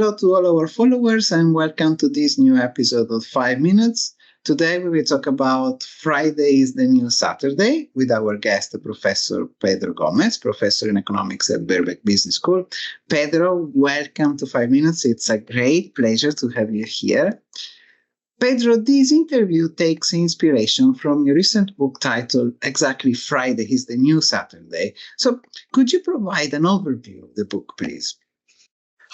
Hello to all our followers and welcome to this new episode of 5 Minutes. Today we will talk about Friday is the New Saturday with our guest, Professor Pedro Gomes, Professor in Economics at Birkbeck Business School. Pedro, welcome to 5 Minutes. It's a great pleasure to have you here. Pedro, this interview takes inspiration from your recent book titled Exactly Friday is the New Saturday. So could you provide an overview of the book, please?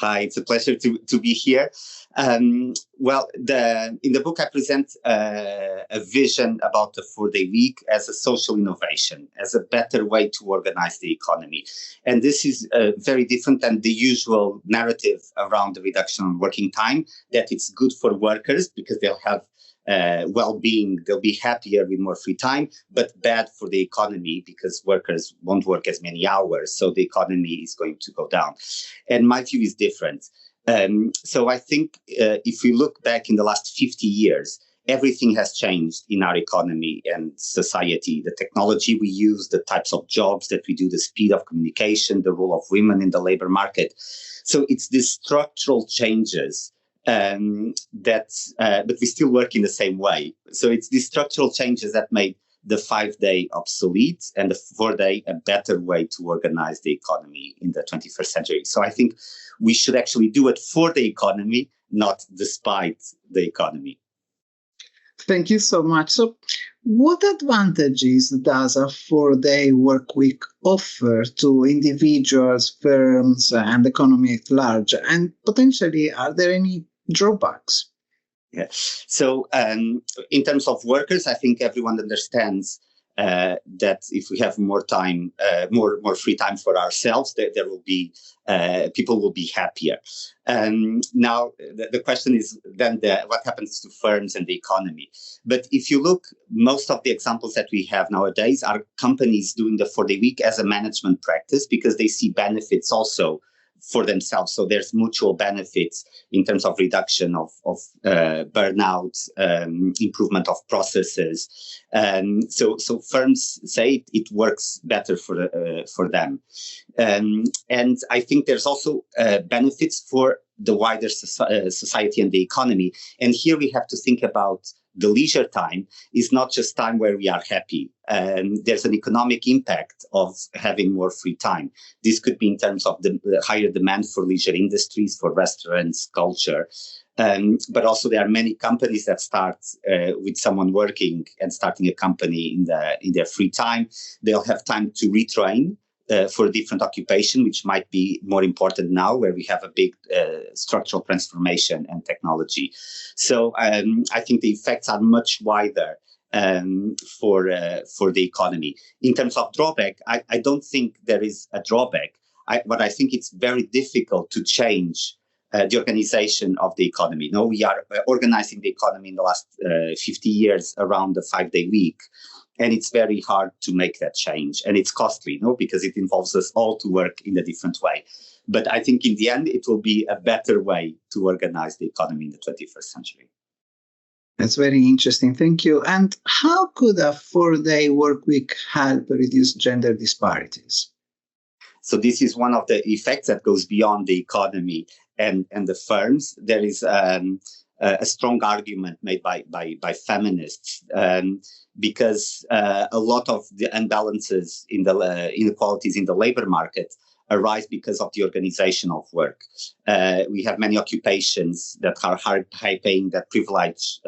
Hi, it's a pleasure to be here. In the book, I present a vision about the 4-day week as a social innovation, as a better way to organize the economy. And this is very different than the usual narrative around the reduction of working time, that it's good for workers because they'll have well-being, they'll be happier with more free time, but bad for the economy because workers won't work as many hours, so the economy is going to go down. And my view is different. So I think if we look back in the last 50 years, everything has changed in our economy and society. The technology we use, the types of jobs that we do, the speed of communication, the role of women in the labor market. So it's these structural changes but we still work in the same way. So it's these structural changes that made the 5-day obsolete and the 4-day a better way to organize the economy in the 21st century. So I think we should actually do it for the economy, not despite the economy. Thank you so much. So what advantages does a 4-day work week offer to individuals, firms, and the economy at large? And potentially, are there any drawbacks? Yeah. So in terms of workers, I think everyone understands that if we have more time, more free time for ourselves, there will be people will be happier. Now the question is then what happens to firms and the economy? But if you look, most of the examples that we have nowadays are companies doing the 4-day week as a management practice because they see benefits also for themselves. So there's mutual benefits in terms of reduction of burnout, improvement of processes. So firms say it works better for them. And I think there's also benefits for the wider society and the economy. And here we have to think about the leisure time is not just time where we are happy. There's an economic impact of having more free time. This could be in terms of the higher demand for leisure industries, for restaurants, culture. But also there are many companies that start with someone working and starting a company in their free time. They'll have time to retrain for a different occupation, which might be more important now where we have a big structural transformation and technology. So I think the effects are much wider for the economy. In terms of drawback, I don't think there is a drawback. But I think it's very difficult to change the organization of the economy. No, we are organizing the economy in the last 50 years around the 5-day week. And it's very hard to make that change. And it's costly, because it involves us all to work in a different way. But I think in the end, it will be a better way to organize the economy in the 21st century. That's very interesting. Thank you. And how could a 4-day work week help reduce gender disparities? So this is one of the effects that goes beyond the economy and the firms. There is a strong argument made by feminists because a lot of the imbalances in the inequalities in the labor market arise because of the organization of work. We have many occupations that are high paying, that privilege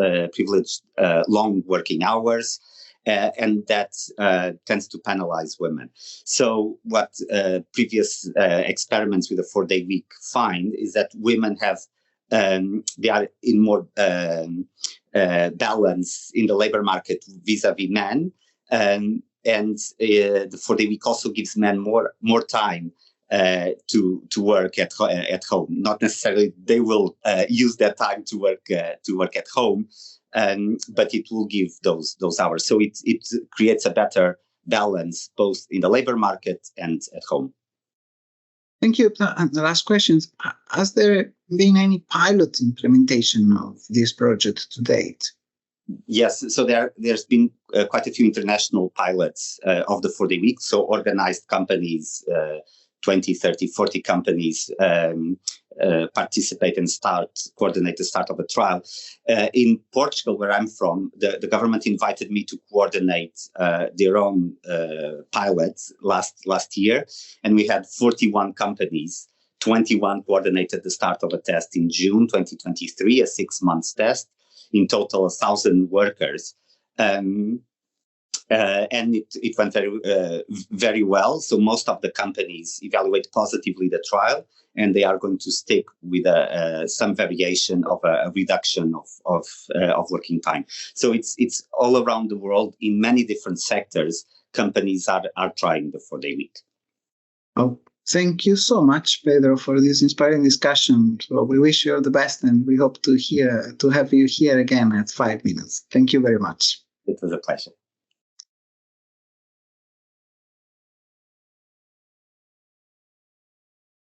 long working hours. And that tends to penalize women. So what previous experiments with a 4-day week find is that women have they are in more balance in the labor market vis-a-vis men, and the 4-day week also gives men more time to work at home. Not necessarily they will use that time to work at home, but it will give those hours. So it creates a better balance both in the labor market and at home. Thank you. And the last question, has there been any pilot implementation of this project to date? Yes, so there's been quite a few international pilots of the 4-day week, so organized companies 20, 30, 40 companies participate and coordinate the start of a trial. In Portugal, where I'm from, the government invited me to coordinate their own pilot last year, and we had 41 companies. 21 coordinated the start of a test in June 2023, a 6-month test. In total, 1,000 workers. And it went very well. So most of the companies evaluate positively the trial, and they are going to stick with some variation of a reduction of working time. So it's all around the world in many different sectors. Companies are trying the 4-day week. Oh, thank you so much, Pedro, for this inspiring discussion. So we wish you all the best, and we hope to have you here again at 5 minutes. Thank you very much. It was a pleasure.